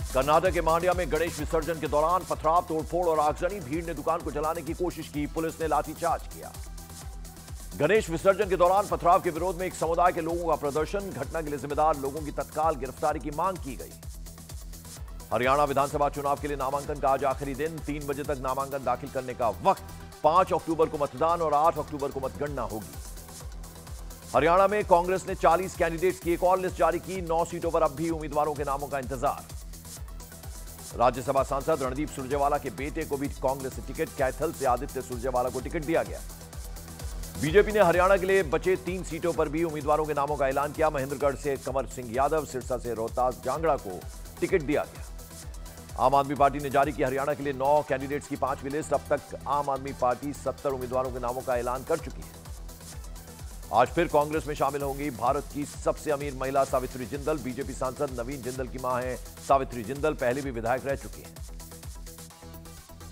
कर्नाटक के मांड्या में गणेश विसर्जन के दौरान पथराव, तोड़फोड़ और आगजनी। भीड़ ने दुकान को जलाने की कोशिश की, पुलिस ने लाठीचार्ज किया। गणेश विसर्जन के दौरान पथराव के विरोध में एक समुदाय के लोगों का प्रदर्शन। घटना के लिए जिम्मेदार लोगों की तत्काल गिरफ्तारी की मांग की गई। हरियाणा विधानसभा चुनाव के लिए नामांकन का आज आखिरी दिन। 3 बजे तक नामांकन दाखिल करने का वक्त। 5 अक्टूबर को मतदान और 8 अक्टूबर को मतगणना होगी। हरियाणा में कांग्रेस ने 40 कैंडिडेट्स की एक और लिस्ट जारी की। 9 सीटों पर अब भी उम्मीदवारों के नामों का इंतजार। राज्यसभा सांसद रणदीप सुरजेवाला के बेटे को भी कांग्रेस से टिकट, कैथल से आदित्य सुरजेवाला को टिकट दिया गया। बीजेपी ने हरियाणा के लिए बचे 3 सीटों पर भी उम्मीदवारों के नामों का ऐलान किया। महेंद्रगढ़ से कंवर सिंह यादव, सिरसा से रोहतास जांगड़ा को टिकट दिया गया। आम आदमी पार्टी ने जारी की हरियाणा के लिए 9 कैंडिडेट्स की 5वीं लिस्ट। अब तक आम आदमी पार्टी 70 उम्मीदवारों के नामों का ऐलान कर चुकी है। आज फिर कांग्रेस में शामिल होंगी भारत की सबसे अमीर महिला सावित्री जिंदल। बीजेपी सांसद नवीन जिंदल की मां हैं सावित्री जिंदल, पहले भी विधायक रह चुकी हैं।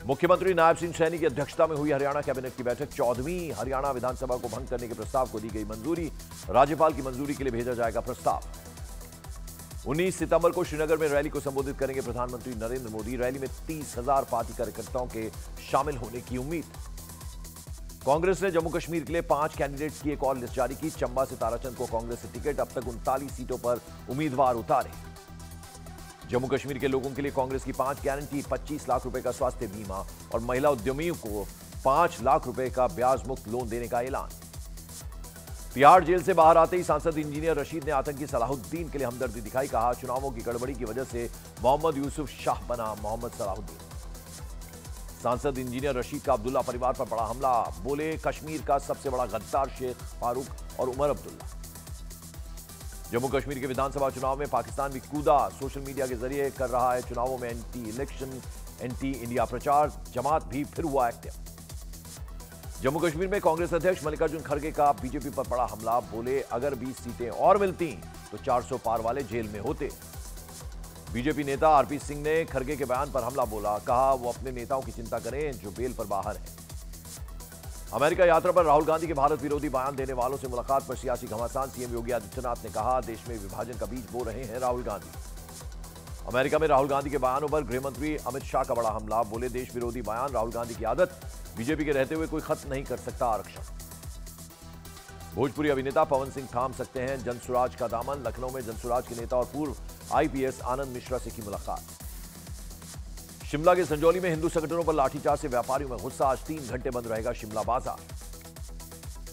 मुख्यमंत्री नायब सिंह सैनी की अध्यक्षता में हुई हरियाणा कैबिनेट की बैठक। 14वीं हरियाणा विधानसभा को भंग करने के प्रस्ताव को दी गई मंजूरी। राज्यपाल की मंजूरी के लिए भेजा जाएगा प्रस्ताव। 19 सितंबर को श्रीनगर में रैली को संबोधित करेंगे प्रधानमंत्री नरेंद्र मोदी। रैली में 30,000 पार्टी कार्यकर्ताओं के शामिल होने की उम्मीद। कांग्रेस ने जम्मू कश्मीर के लिए 5 कैंडिडेट्स की एक और लिस्ट जारी की। चंबा से ताराचंद को कांग्रेस से टिकट। अब तक 39 सीटों पर उम्मीदवार उतारे। जम्मू कश्मीर के लोगों के लिए कांग्रेस की 5 गारंटी, 25 लाख रुपए का स्वास्थ्य बीमा और महिला उद्यमियों को 5 लाख रुपए का ब्याज मुक्त लोन देने का ऐलान। तिहाड़ जेल से बाहर आते ही सांसद इंजीनियर रशीद ने आतंकी सलाहुद्दीन के लिए हमदर्दी दिखाई। कहा, चुनावों की गड़बड़ी की वजह से मोहम्मद यूसुफ शाह बना मोहम्मद सलाहुद्दीन। सांसद इंजीनियर रशीद का अब्दुल्ला परिवार पर बड़ा हमला। बोले, कश्मीर का सबसे बड़ा गद्दार शेख फारूक और उमर अब्दुल्ला। जम्मू कश्मीर के विधानसभा चुनाव में पाकिस्तान भी कूदा। सोशल मीडिया के जरिए कर रहा है चुनावों में एंटी इलेक्शन, एंटी इंडिया प्रचार। जमात भी फिर हुआ एक्टिव। जम्मू कश्मीर में कांग्रेस अध्यक्ष मल्लिकार्जुन खड़गे का बीजेपी पर बड़ा हमला। बोले, अगर 20 सीटें और मिलती तो 400 पार वाले जेल में होते। बीजेपी नेता आरपी सिंह ने खड़गे के बयान पर हमला बोला। कहा, वो अपने नेताओं की चिंता करें जो बेल पर बाहर हैं। अमेरिका यात्रा पर राहुल गांधी के भारत विरोधी बयान देने वालों से मुलाकात पर सियासी घमासान। सीएम योगी आदित्यनाथ ने कहा, देश में विभाजन का बीज बो रहे हैं राहुल गांधी। अमेरिका में राहुल गांधी के बयानों पर गृहमंत्री अमित शाह का बड़ा हमला। बोले, देश विरोधी बयान राहुल गांधी की आदत। बीजेपी के रहते हुए कोई खत्म नहीं कर सकता आरक्षण। भोजपुरी अभिनेता पवन सिंह थाम सकते हैं जनसुराज का दामन। लखनऊ में जनसुराज के नेता और पूर्व आईपीएस आनंद मिश्रा से की मुलाकात। शिमला के संजौली में हिंदू संगठनों पर लाठीचार्ज से व्यापारियों में गुस्सा। आज 3 घंटे बंद रहेगा शिमला बाजार।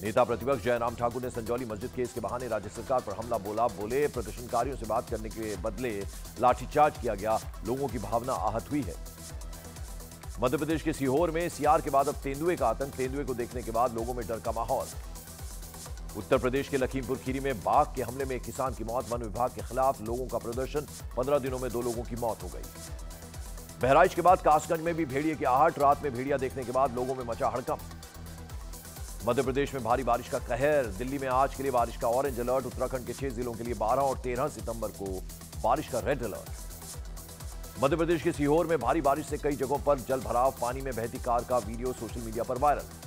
नेता प्रतिपक्ष जयराम ठाकुर ने संजौली मस्जिद केस के बहाने राज्य सरकार पर हमला बोला। बोले, प्रदर्शनकारियों से बात करने के बदले लाठीचार्ज किया गया। लोगों की भावना आहत हुई है। मध्य प्रदेश के सीहोर में सीआर के बाद अब तेंदुए का आतंक। तेंदुए को देखने के बाद लोगों में डर का माहौल। उत्तर प्रदेश के लखीमपुर खीरी में बाघ के हमले में एक किसान की मौत। वन विभाग के खिलाफ लोगों का प्रदर्शन। 15 दिनों में 2 लोगों की मौत हो गई। बहराइच के बाद कासगंज में भी भेड़िए की आहट। रात में भेड़िया देखने के बाद लोगों में मचा हड़कंप। मध्य प्रदेश में भारी बारिश का कहर। दिल्ली में आज के लिए बारिश का ऑरेंज अलर्ट। उत्तराखंड के 6 जिलों के लिए 12 और 13 सितंबर को बारिश का रेड अलर्ट। मध्य प्रदेश के सीहोर में भारी बारिश से कई जगहों पर जल भराव। पानी में बहती कार का वीडियो सोशल मीडिया पर वायरल।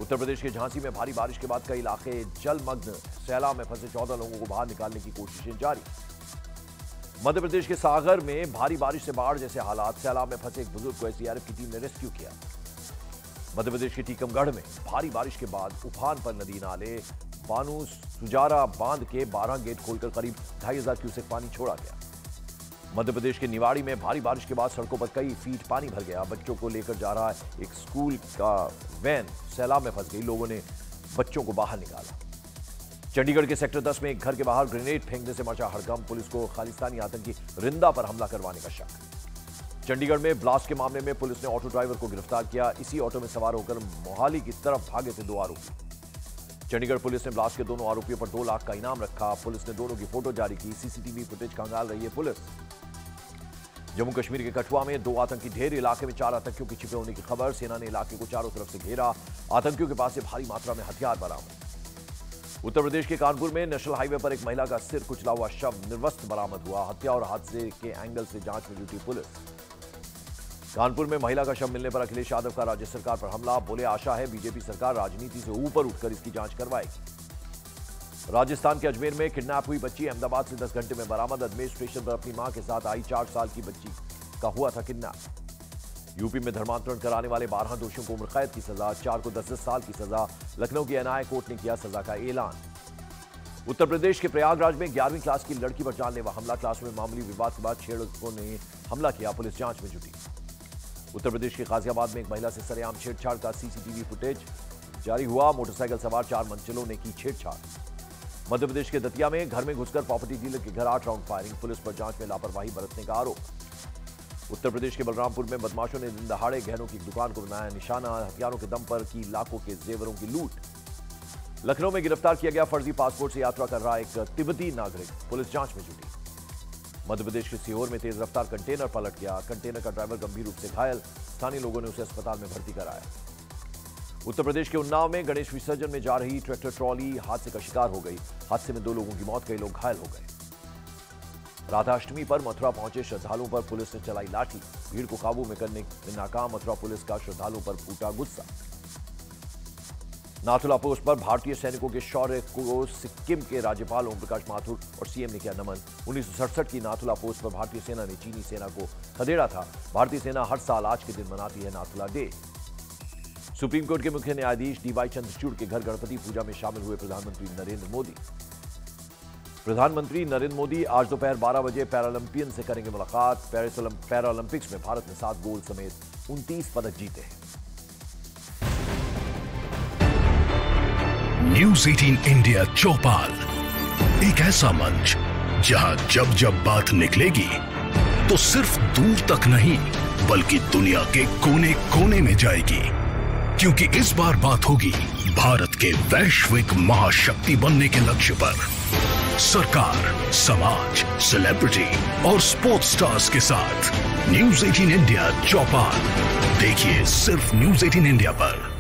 उत्तर प्रदेश के झांसी में भारी बारिश के बाद कई इलाके जलमग्न। सैलाब में फंसे 14 लोगों को बाहर निकालने की कोशिशें जारी। मध्य प्रदेश के सागर में भारी बारिश से बाढ़ जैसे हालात। सैलाब में फंसे एक बुजुर्ग को एसडीआरएफ की टीम ने रेस्क्यू किया। मध्य प्रदेश के टीकमगढ़ में भारी बारिश के बाद उफान पर नदी नाले। बानू सुजारा बांध के 12 गेट खोलकर करीब 2500 क्यूसेक पानी छोड़ा गया। मध्य प्रदेश के निवाड़ी में भारी बारिश के बाद सड़कों पर कई फीट पानी भर गया। बच्चों को लेकर जा रहा एक स्कूल का वैन सैलाब में फंस गई। लोगों ने बच्चों को बाहर निकाला। चंडीगढ़ के सेक्टर 10 में एक घर के बाहर ग्रेनेड फेंकने से मचा हड़कंप। पुलिस को खालिस्तानी आतंकी रिंदा पर हमला करवाने का शक। चंडीगढ़ में ब्लास्ट के मामले में पुलिस ने ऑटो ड्राइवर को गिरफ्तार किया। इसी ऑटो में सवार होकर मोहाली की तरफ भागे थे 2 आरोपी। चंडीगढ़ पुलिस ने ब्लास्ट के दोनों आरोपियों पर 2 लाख का इनाम रखा। पुलिस ने दोनों की फोटो जारी की। सीसीटीवी फुटेज खंगाल रही है पुलिस। जम्मू कश्मीर के कठुआ में 2 आतंकी ढेर। इलाके में 4 आतंकियों के छिपे होने की खबर। सेना ने इलाके को चारों तरफ से घेरा। आतंकियों के पास से भारी मात्रा में हथियार बरामद। उत्तर प्रदेश के कानपुर में नेशनल हाईवे पर एक महिला का सिर कुचला हुआ शव निर्वस्त्र बरामद हुआ। हत्या और हादसे के एंगल से जांच में जुटी पुलिस। कानपुर में महिला का शव मिलने पर अखिलेश यादव का राज्य सरकार पर हमला। बोले, आशा है बीजेपी सरकार राजनीति से ऊपर उठकर इसकी जांच करवाएगी। राजस्थान के अजमेर में किडनैप हुई बच्ची अहमदाबाद से 10 घंटे में बरामद। अजमेर स्टेशन पर अपनी मां के साथ आई 4 साल की बच्ची का हुआ था किडनैप। यूपी में धर्मांतरण कराने वाले 12 दोषियों को उम्र कैद की सजा, 4 को 10 साल की सजा। लखनऊ की एनआईए कोर्ट ने किया सजा का ऐलान। उत्तर प्रदेश के प्रयागराज में 11वीं क्लास की लड़की पर जानलेवा हमला। क्लास में मामूली विवाद के बाद छेड़छाड़ों ने हमला किया, पुलिस जांच में जुटी। उत्तर प्रदेश के गाजियाबाद में एक महिला से सरेआम छेड़छाड़ का सीसीटीवी फुटेज जारी हुआ। मोटरसाइकिल सवार 4 मंचलों ने की छेड़छाड़। मध्य प्रदेश के दतिया में घर में घुसकर प्रॉपर्टी डीलर के घर 8 राउंड फायरिंग, पुलिस पर जांच में लापरवाही बरतने का आरोप। उत्तर प्रदेश के बलरामपुर में बदमाशों ने दिन दहाड़े गहनों की दुकान को बनाया निशाना। हथियारों के दम पर की लाखों के जेवरों की लूट। लखनऊ में गिरफ्तार किया गया फर्जी पासपोर्ट से यात्रा कर रहा एक तिब्बती नागरिक, पुलिस जांच में जुटी। मध्य प्रदेश के सीहोर में तेज रफ्तार कंटेनर पलट गया। कंटेनर का ड्राइवर गंभीर रूप से घायल, स्थानीय लोगों ने उसे अस्पताल में भर्ती कराया। उत्तर प्रदेश के उन्नाव में गणेश विसर्जन में जा रही ट्रैक्टर ट्रॉली हादसे का शिकार हो गई। हादसे में 2 लोगों की मौत, कई लोग घायल हो गए। राधाष्टमी पर मथुरा पहुंचे श्रद्धालुओं पर पुलिस ने चलाई लाठी, भीड़ को काबू में करने में नाकाम। मथुरा पुलिस का श्रद्धालुओं पर फूटा गुस्सा। नाथुला पोस्ट पर भारतीय सैनिकों के शौर्य को सिक्किम के राज्यपाल ओम प्रकाश माथुर और सीएम ने किया नमन। 1967 की नाथुला पोस्ट पर भारतीय सेना ने चीनी सेना को खदेड़ा था। भारतीय सेना हर साल आज के दिन मनाती है नाथुला डे। सुप्रीम कोर्ट के मुख्य न्यायाधीश डीवाई चंद्रचूड़ के घर गणपति पूजा में शामिल हुए प्रधानमंत्री नरेंद्र मोदी। प्रधानमंत्री नरेंद्र मोदी आज दोपहर 12 बजे पैरालंपियन से करेंगे मुलाकात। पैरालंपिक्स में भारत ने 7 गोल्ड समेत 29 पदक जीते हैं। न्यूज़ 18 इंडिया चौपाल, एक ऐसा मंच जहां जब जब बात निकलेगी तो सिर्फ दूर तक नहीं बल्कि दुनिया के कोने कोने में जाएगी, क्योंकि इस बार बात होगी भारत के वैश्विक महाशक्ति बनने के लक्ष्य पर। सरकार, समाज, सेलिब्रिटी और स्पोर्ट्स स्टार्स के साथ न्यूज़ 18 इंडिया चौपाल देखिए सिर्फ न्यूज़ 18 इंडिया पर।